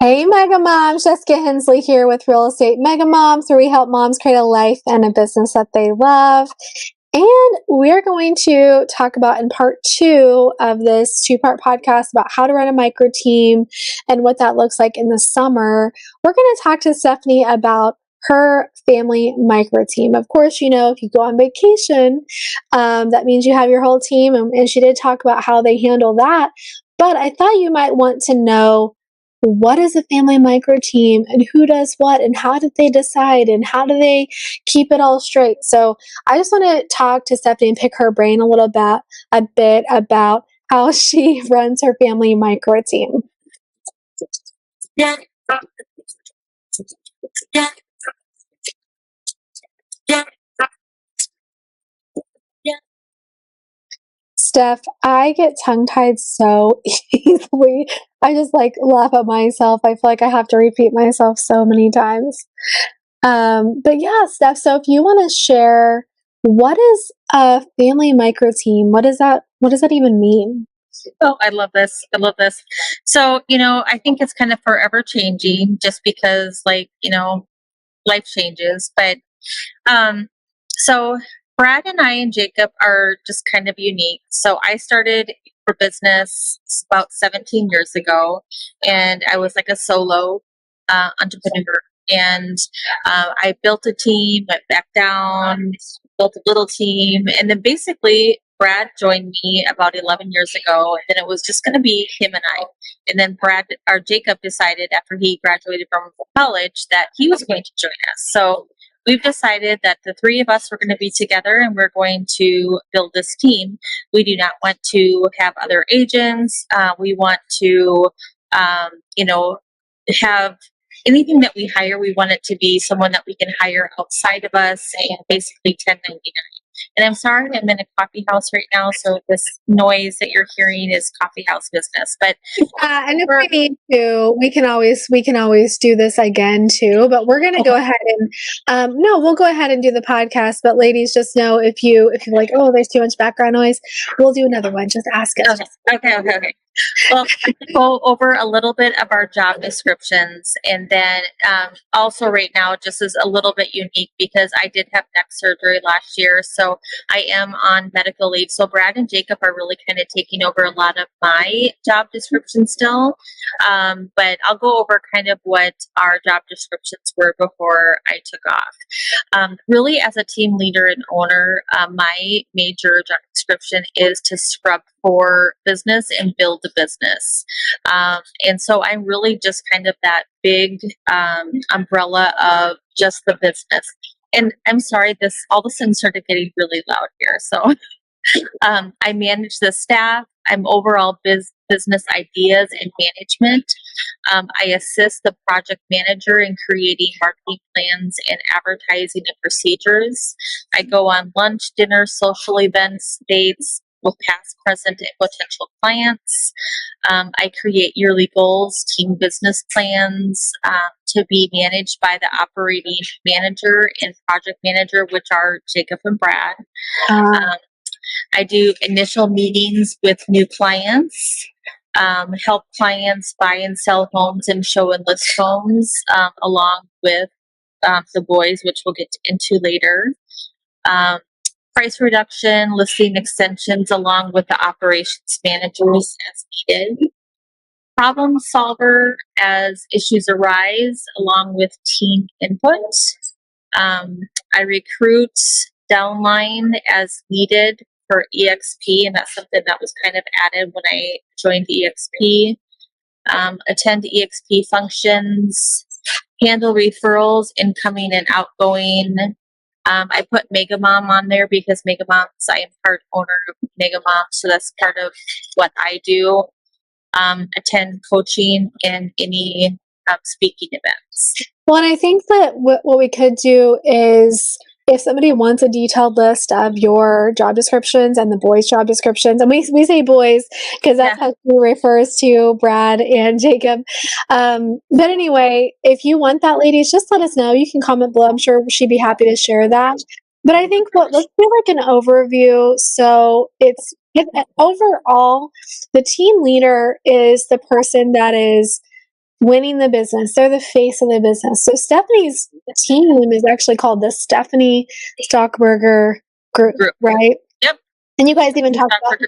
Hey, Mega Moms, Jessica Hensley here with Real Estate Mega Moms, where we help moms create a life and a business that they love. And we're going to talk about in part 2 of this 2-part podcast about how to run a micro team and what that looks like in the summer. We're going to talk to Stefanie about her family micro team. Of course, you know, if you go on vacation, that means you have your whole team. And she did talk about how they handle that. But I thought you might want to know, what is a family micro team and who does what and how did they decide and how do they keep it all straight? So I just want to talk to Stefanie and pick her brain a bit about how she runs her family micro team. Yeah. Yeah. Yeah. Steph, I get tongue-tied so easily. I just laugh at myself. I feel like I have to repeat myself so many times. But yeah, Steph, so if you want to share, what is a family micro team? What does that even mean? Oh, I love this. So, I think it's kind of forever changing just because life changes. But so Brad and I and Jacob are just kind of unique. So I started for business about 17 years ago, and I was like a solo entrepreneur. And I built a team, went back down, built a little team, and then basically Brad joined me about 11 years ago, and then it was just going to be him and I. And then Jacob decided after he graduated from college that he was going to join us. So we've decided that the three of us were going to be together and we're going to build this team. We do not want to have other agents. We want to, have anything that we hire, we want it to be someone that we can hire outside of us and basically 1099. And I'm sorry, I'm in a coffee house right now, so this noise that you're hearing is coffee house business. But and if we need to, we can always do this again too. But we're gonna go ahead and we'll go ahead and do the podcast. But ladies, just know if you're like, oh, there's too much background noise, we'll do another one. Just ask us. Okay. Well, go over a little bit of our job descriptions, and then also right now, just as a little bit unique because I did have neck surgery last year, so I am on medical leave. So Brad and Jacob are really kind of taking over a lot of my job description still, but I'll go over kind of what our job descriptions were before I took off. Really, as a team leader and owner, my major job description is to scrub for business and build the business. And so I'm really just kind of that big umbrella of just the business. And I'm sorry, all of a sudden started getting really loud here. So I manage the staff. I'm overall business ideas and management. I assist the project manager in creating marketing plans and advertising and procedures. I go on lunch, dinner, social events, dates with past, present, and potential clients. I create yearly goals, team business plans to be managed by the operating manager and project manager, which are Jacob and Brad. I do initial meetings with new clients, help clients buy and sell homes and show and list homes, along with the boys, which we'll get into later. Price reduction, listing extensions, along with the operations managers as needed. Problem solver as issues arise, along with team input. I recruit downline as needed for EXP, and that's something that was kind of added when I joined EXP. Attend EXP functions, handle referrals, incoming and outgoing. I put Mega Mom on there because Mega Moms, I am part owner of Mega Mom, so that's part of what I do. Attend coaching and any speaking events. Well, and I think that what we could do is, if somebody wants a detailed list of your job descriptions and the boys' job descriptions, and we say boys because that's how she refers to Brad and Jacob. But anyway, if you want that, ladies, just let us know. You can comment below. I'm sure she'd be happy to share that. But I think let's do like an overview. So overall, the team leader is the person that is winning the business. They're the face of the business. So Stefanie's team is actually called the Stefanie Stockberger group, right? Yep. And you guys even talked about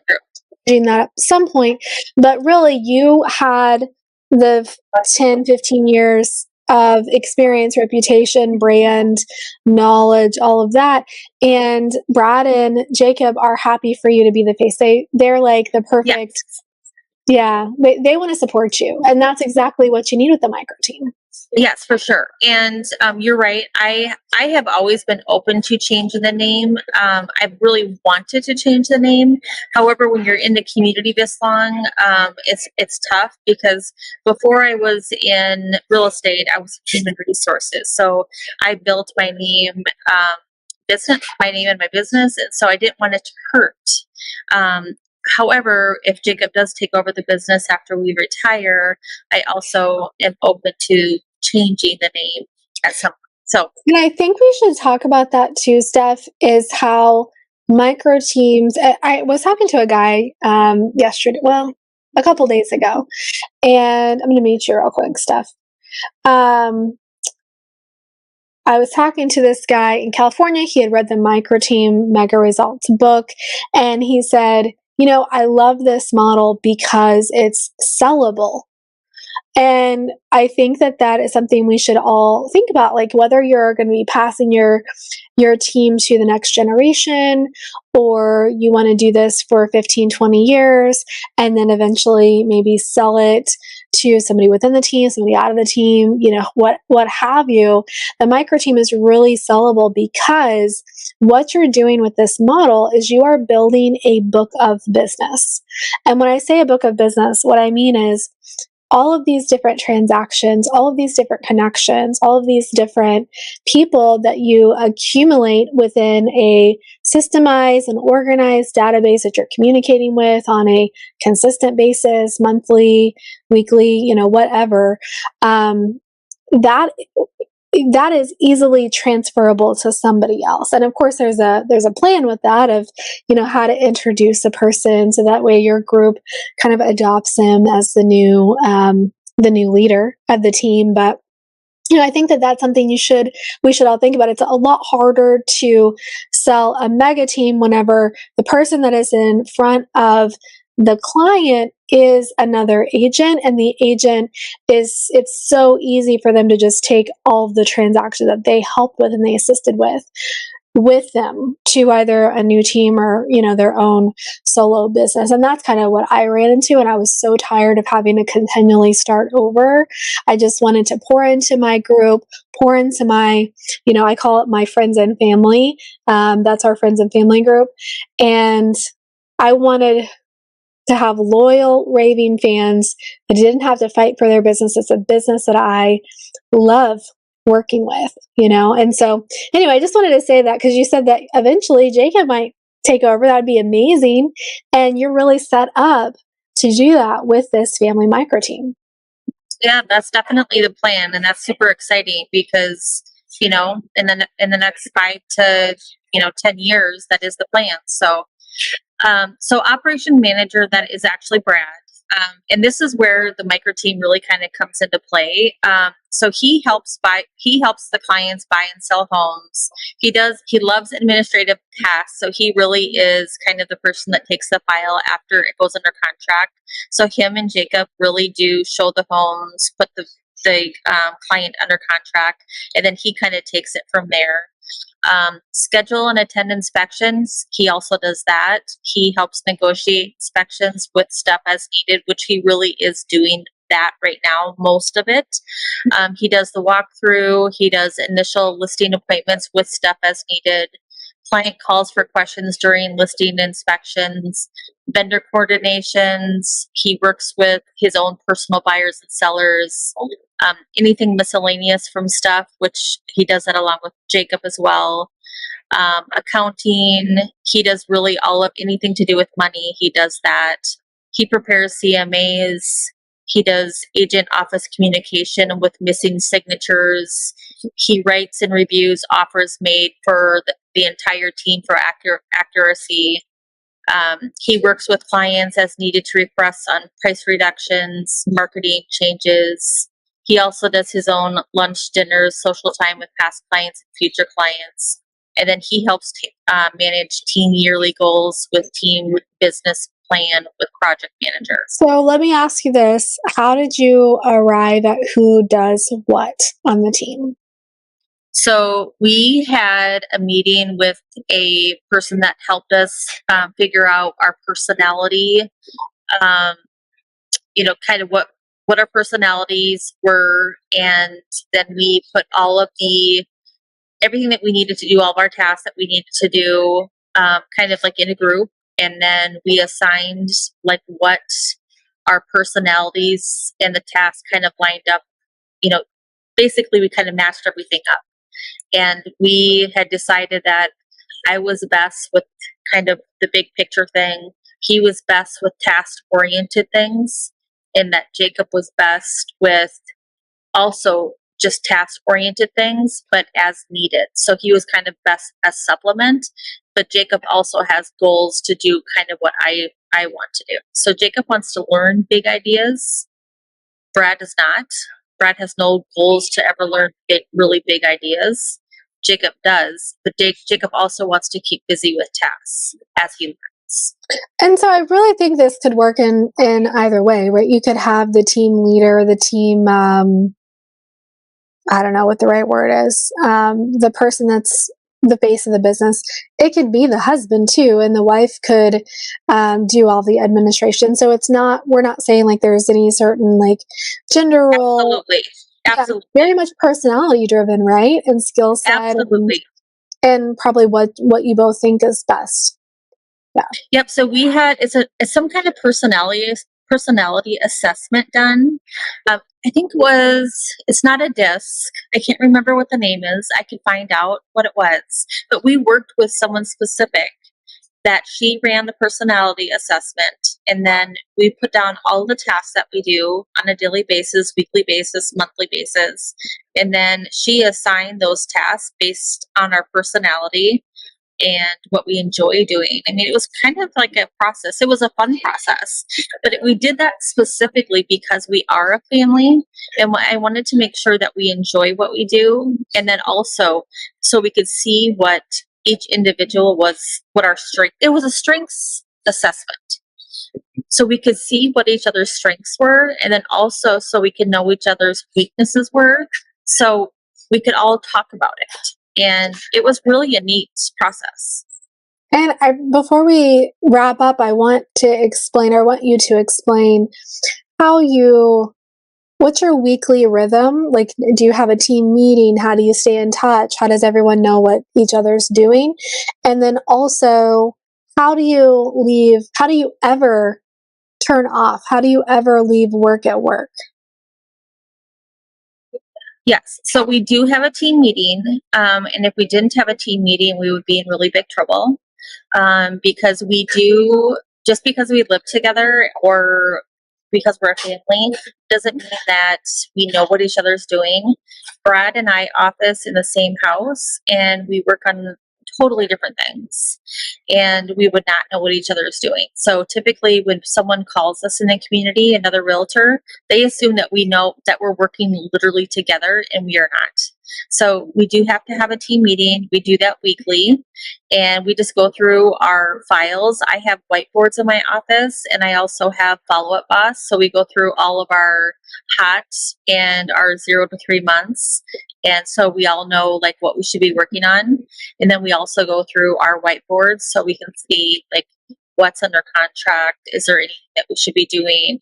doing that at some point, but really you had the 10, 15 years of experience, reputation, brand, knowledge, all of that. And Brad and Jacob are happy for you to be the face. They're like the perfect, yeah, they want to support you. And that's exactly what you need with the micro team. Yes, for sure. And you're right. I have always been open to changing the name. I've really wanted to change the name. However, when you're in the community this long, it's tough because before I was in real estate, I was in human resources. So I built my name, my name and my business, and so I didn't want it to hurt. However, if Jacob does take over the business after we retire, I also am open to changing the name at some point. So, and I think we should talk about that too, Steph, is how micro teams. I was talking to a guy yesterday, well, a couple days ago, and I'm going to meet you real quick, Steph. I was talking to this guy in California. He had read the Micro Team Mega Results book, and he said, I love this model because it's sellable. And I think that is something we should all think about, like whether you're going to be passing your team to the next generation, or you want to do this for 15, 20 years, and then eventually maybe sell it to somebody within the team, somebody out of the team, what have you. The micro team is really sellable because what you're doing with this model is you are building a book of business. And when I say a book of business, what I mean is all of these different transactions, all of these different connections, all of these different people that you accumulate within a systemized and organized database that you're communicating with on a consistent basis, monthly, weekly, whatever, that is easily transferable to somebody else. And of course there's a plan with that of, how to introduce a person so that way your group kind of adopts them as the new leader of the team. But I think that's something we should all think about. It's a lot harder to sell a mega team whenever the person that is in front of the client is another agent, and the agent it's so easy for them to just take all of the transactions that they helped with and they assisted with them to either a new team or, their own solo business. And that's kind of what I ran into. And I was so tired of having to continually start over. I just wanted to pour into my group, pour into my, I call it my friends and family. That's our friends and family group. And I wanted to have loyal, raving fans that didn't have to fight for their business. It's a business that I love working with, And so anyway, I just wanted to say that because you said that eventually Jacob might take over. That would be amazing. And you're really set up to do that with this family micro team. Yeah, that's definitely the plan. And that's super exciting because, in the next 5 to, 10 years, that is the plan. So, operation manager, that is actually Brad. And this is where the micro team really kind of comes into play. So he helps the clients buy and sell homes. He loves administrative tasks. So he really is kind of the person that takes the file after it goes under contract. So him and Jacob really do show the homes, put the client under contract, and then he kind of takes it from there. Schedule and attend inspections. He also does that. He helps negotiate inspections with stuff as needed, which he really is doing that right now, most of it. He does the walkthrough. He does initial listing appointments with stuff as needed. Client calls for questions during listing inspections, vendor coordinations. He works with his own personal buyers and sellers. Anything miscellaneous from stuff, which he does that along with Jacob as well. Accounting, he does really all of anything to do with money. He does that. He prepares CMAs. He does agent office communication with missing signatures. He writes and reviews offers made for the entire team for accuracy. He works with clients as needed to request on price reductions, marketing changes. He also does his own lunch, dinners, social time with past clients and future clients. And then he helps manage team yearly goals with team business plan with project managers. So let me ask you this. How did you arrive at who does what on the team? So we had a meeting with a person that helped us figure out our personality, kind of what our personalities were, and then we put all of everything that we needed to do, all of our tasks that we needed to do, kind of like in a group, and then we assigned like what our personalities and the tasks kind of lined up. Basically we kind of matched everything up. And we had decided that I was best with kind of the big picture thing. He was best with task oriented things, and that Jacob was best with also just task oriented things, but as needed. So he was kind of best as supplement, but Jacob also has goals to do kind of what I want to do. So Jacob wants to learn big ideas. Brad does not. Brad has no goals to ever learn really big ideas. Jacob does, but Jacob also wants to keep busy with tasks as he learns. And so I really think this could work in either way, right? You could have the team leader, the team, I don't know what the right word is, the person that's the face of the business. It could be the husband too, and the wife could do all the administration. So we're not saying like there's any certain like gender role. Absolutely. Yeah, very much personality driven, right? And skill set. Absolutely. And probably what you both think is best. Yeah. Yep. So we had it's some kind of personality assessment done. I think it's not a disc. I can't remember what the name is. I can find out what it was. But we worked with someone specific that she ran the personality assessment, and then we put down all the tasks that we do on a daily basis, weekly basis, monthly basis, and then she assigned those tasks based on our personality and what we enjoy doing. I mean, it was kind of like a process. It was a fun process, but we did that specifically because we are a family, and I wanted to make sure that we enjoy what we do, and then also so we could see what each individual what our strength. It was a strengths assessment, so we could see what each other's strengths were, and then also so we could know each other's weaknesses were, so we could all talk about it. And it was really a neat process. And before we wrap up, I want you to explain what's your weekly rhythm? Like, do you have a team meeting? How do you stay in touch? How does everyone know what each other's doing? And then also, how do you ever turn off? How do you ever leave work at work? Yes. So we do have a team meeting. And if we didn't have a team meeting, we would be in really big trouble. Because just because we live together or because we're a family doesn't mean that we know what each other's doing. Brad and I office in the same house, and we work on totally different things, and we would not know what each other is doing. So typically when someone calls us in the community, another realtor, they assume that we know that we're working literally together, and we are not. So we do have to have a team meeting. We do that weekly, and we just go through our files. I have whiteboards in my office, and I also have follow-up boss. So we go through all of our hot and our 0 to 3 months. And so we all know like what we should be working on. And then we also go through our whiteboards so we can see like what's under contract. Is there anything that we should be doing?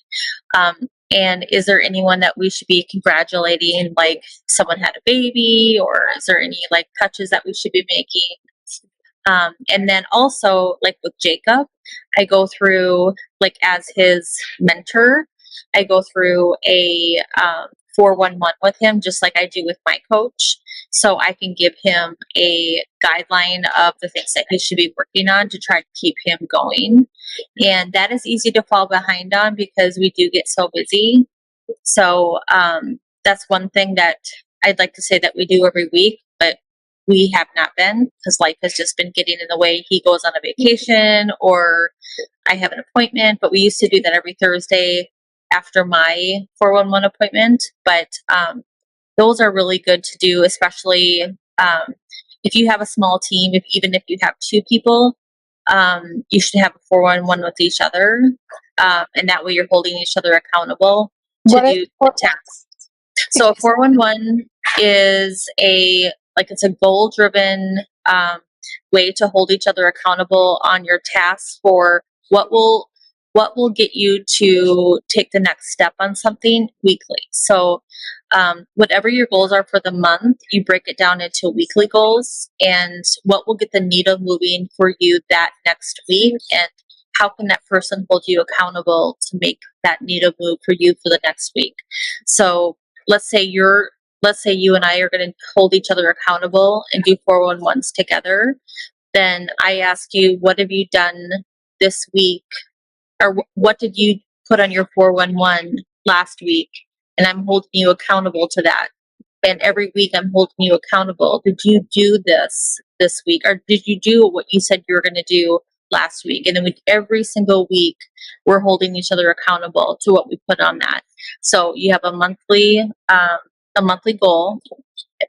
And is there anyone that we should be congratulating, like someone had a baby, or is there any like touches that we should be making? And then also like with Jacob, I go through like as his mentor, I go through a 411 with him, just like I do with my coach. So I can give him a guideline of the things that he should be working on to try to keep him going. And that is easy to fall behind on because we do get so busy. So that's one thing that I'd like to say that we do every week, but we have not been because life has just been getting in the way. He goes on a vacation or I have an appointment, but we used to do that every Thursday after my 411 appointment, but those are really good to do, especially if you have a small team. Even if you have 2 people, you should have a 411 with each other, and that way you're holding each other accountable to do the tasks. So a 411 is it's a goal-driven way to hold each other accountable on your tasks for what will get you to take the next step on something weekly. So whatever your goals are for the month, you break it down into weekly goals and what will get the needle moving for you that next week, and how can that person hold you accountable to make that needle move for you for the next week. So let's say you and I are going to hold each other accountable and do 411s together. Then I ask you, what have you done this week? Or what did you put on your 411 last week? And I'm holding you accountable to that. And every week I'm holding you accountable. Did you do this week? Or did you do what you said you were going to do last week? And then every single week we're holding each other accountable to what we put on that. So you have a monthly goal,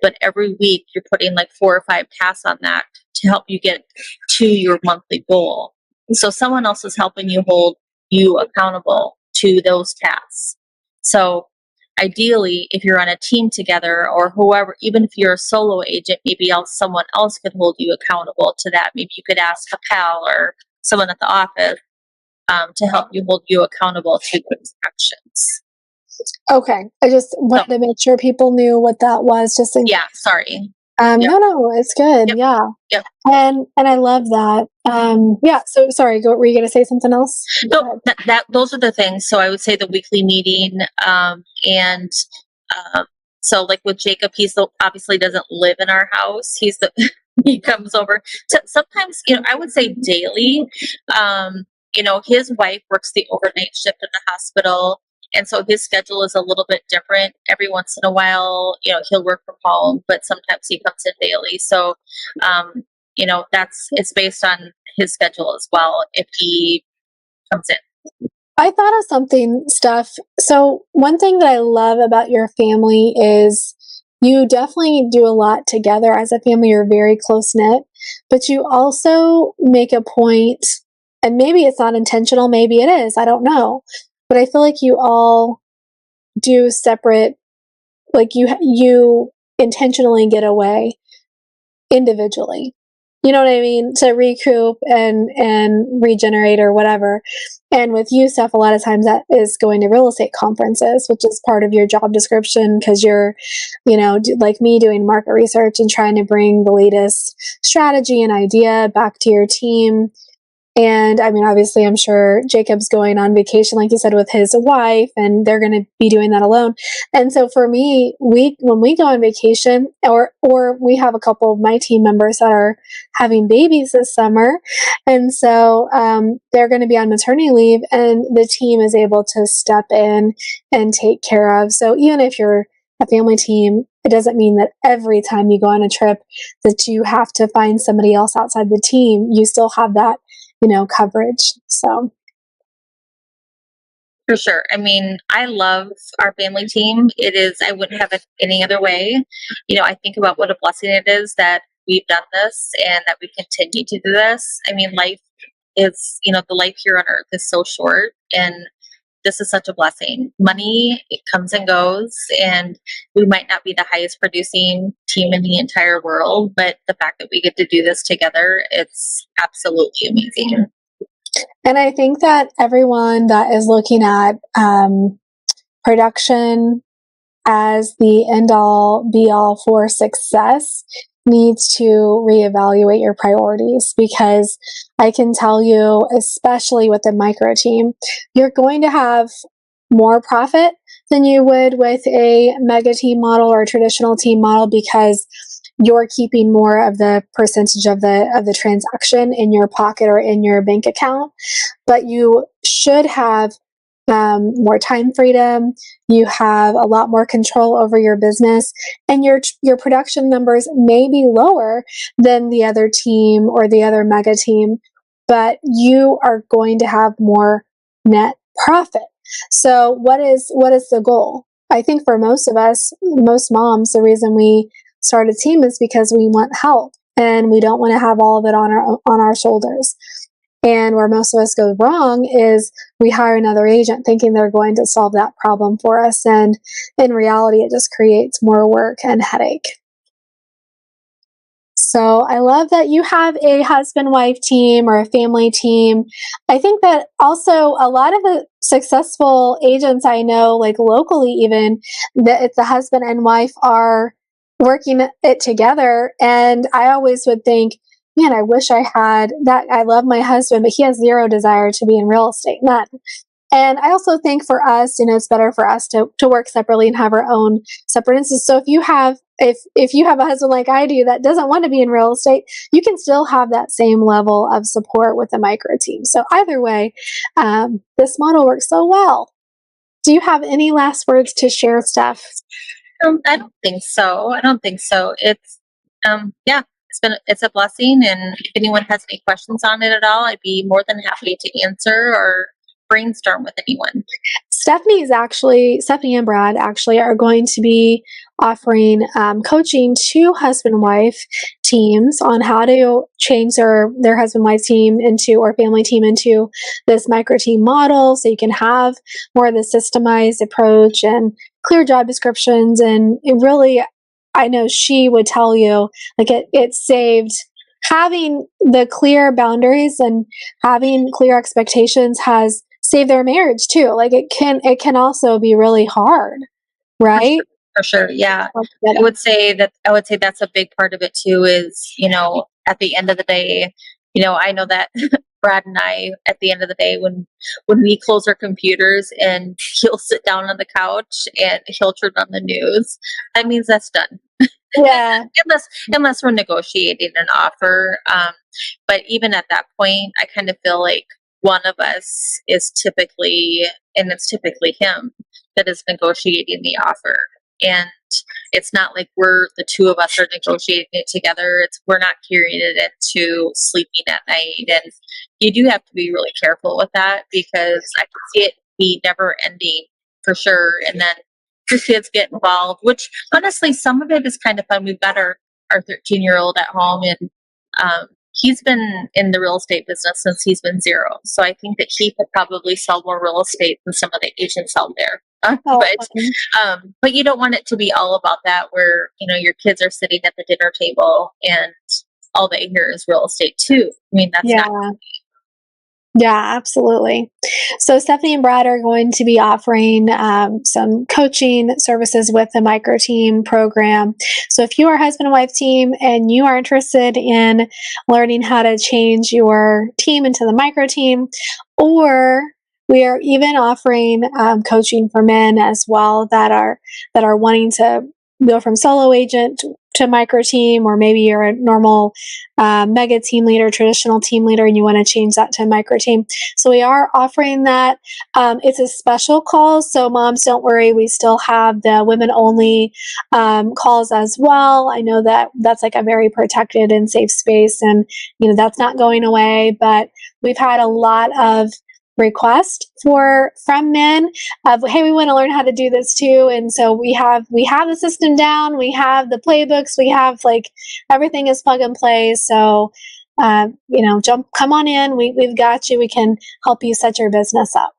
but every week you're putting like 4 or 5 tasks on that to help you get to your monthly goal. So someone else is helping you hold you accountable to those tasks. So ideally, if you're on a team together or whoever, even if you're a solo agent, maybe someone else could hold you accountable to that. Maybe you could ask a pal or someone at the office to help you hold you accountable to those actions. Okay. I just wanted to make sure people knew what that was. Sorry. Yep. No, it's good. Yep. Yeah. Yep. And I love that. Yeah. So sorry, were you going to say something else? No, those are the things. So I would say the weekly meeting, and so like with Jacob, he's obviously doesn't live in our house. He comes over. So sometimes, I would say daily. His wife works the overnight shift in the hospital. And so his schedule is a little bit different. Every once in a while, he'll work from home, but sometimes he comes in daily. So, it's based on his schedule as well if he comes in. I thought of something, Steph. So one thing that I love about your family is you definitely do a lot together as a family. You're very close knit, but you also make a point, and maybe it's not intentional, maybe it is, I don't know. But I feel like you all do separate, like you intentionally get away individually. You know what I mean? To recoup and regenerate or whatever. And with you, Steph, a lot of times that is going to real estate conferences, which is part of your job description because you're, like me, doing market research and trying to bring the latest strategy and idea back to your team. And I mean, obviously, I'm sure Jacob's going on vacation, like you said, with his wife, and they're going to be doing that alone. And so for me, when we go on vacation, or we have a couple of my team members that are having babies this summer, and so they're going to be on maternity leave, and the team is able to step in and take care of. So even if you're a family team, it doesn't mean that every time you go on a trip that you have to find somebody else outside the team. You still have that coverage. So for sure. I mean, I love our family team. I wouldn't have it any other way. I think about what a blessing it is that we've done this and that we continue to do this. I mean, life is, the life here on earth is so short, and this is such a blessing. Money, it comes and goes, and we might not be the highest producing team in the entire world, but the fact that we get to do this together, it's absolutely amazing. And I think that everyone that is looking at production as the end all be all for success needs to reevaluate your priorities, because I can tell you, especially with the micro team, you're going to have more profit than you would with a mega team model or a traditional team model, because you're keeping more of the percentage of the transaction in your pocket or in your bank account. But you should have more time freedom. You have a lot more control over your business, and your production numbers may be lower than the other team or the other mega team, but you are going to have more net profit. So what is the goal? I think for most of us, most moms, the reason we start a team is because we want help and we don't want to have all of it on our shoulders. And where most of us go wrong is we hire another agent thinking they're going to solve that problem for us. And in reality, it just creates more work and headache. So I love that you have a husband-wife team or a family team. I think that also a lot of the successful agents I know, like locally even, that it's the husband and wife are working it together. And I always would think, man, I wish I had that. I love my husband, but he has zero desire to be in real estate, none. And I also think for us, it's better for us to work separately and have our own separate instances. So if you have a husband like I do that doesn't want to be in real estate, you can still have that same level of support with the micro team. So either way, this model works so well. Do you have any last words to share, Steph? I don't think so. It's it's a blessing, and if anyone has any questions on it at all, I'd be more than happy to answer or brainstorm with anyone. Stefanie and Brad actually are going to be offering coaching to husband-wife teams on how to change their husband-wife team or family team into this micro team model, so you can have more of the systemized approach and clear job descriptions. And it really, I know she would tell you, like it saved having the clear boundaries and having clear expectations has saved their marriage too. Like it can also be really hard, right? For sure. Yeah. I would say that's a big part of it too, is, at the end of the day, I know that Brad and I, at the end of the day, when we close our computers and he'll sit down on the couch and he'll turn on the news, that means that's done. Yeah. unless we're negotiating an offer. But even at that point, I kind of feel like one of us is typically him, that is negotiating the offer. And it's not like the two of us are negotiating it together. We're not carrying it into sleeping at night. And you do have to be really careful with that, because I can see it be never ending for sure. And then your kids get involved, which honestly, some of it is kind of fun. We've got our 13-year-old at home, and he's been in the real estate business since he's been 0. So I think that he could probably sell more real estate than some of the agents out there. But you don't want it to be all about that, where, your kids are sitting at the dinner table and all they hear is real estate too. I mean, that's not. Yeah, absolutely. So Stefanie and Brad are going to be offering some coaching services with the micro team program. So if you are a husband and wife team and you are interested in learning how to change your team into the micro team, or we are even offering coaching for men as well that are wanting to go from solo agent to micro team, or maybe you're a normal mega team leader, traditional team leader, and you want to change that to micro team. So we are offering that. It's a special call, so moms, don't worry. We still have the women only calls as well. I know that that's like a very protected and safe space, and that's not going away. But we've had a lot of request from men of, hey, we want to learn how to do this too. And so we have the system down, we have the playbooks, we have everything is plug and play. So come on in, we've got you, we can help you set your business up.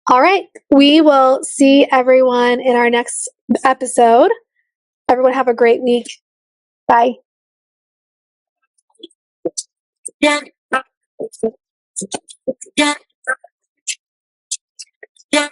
All right, we will see everyone in our next episode. Everyone have a great week. Bye. Yeah. Yeah.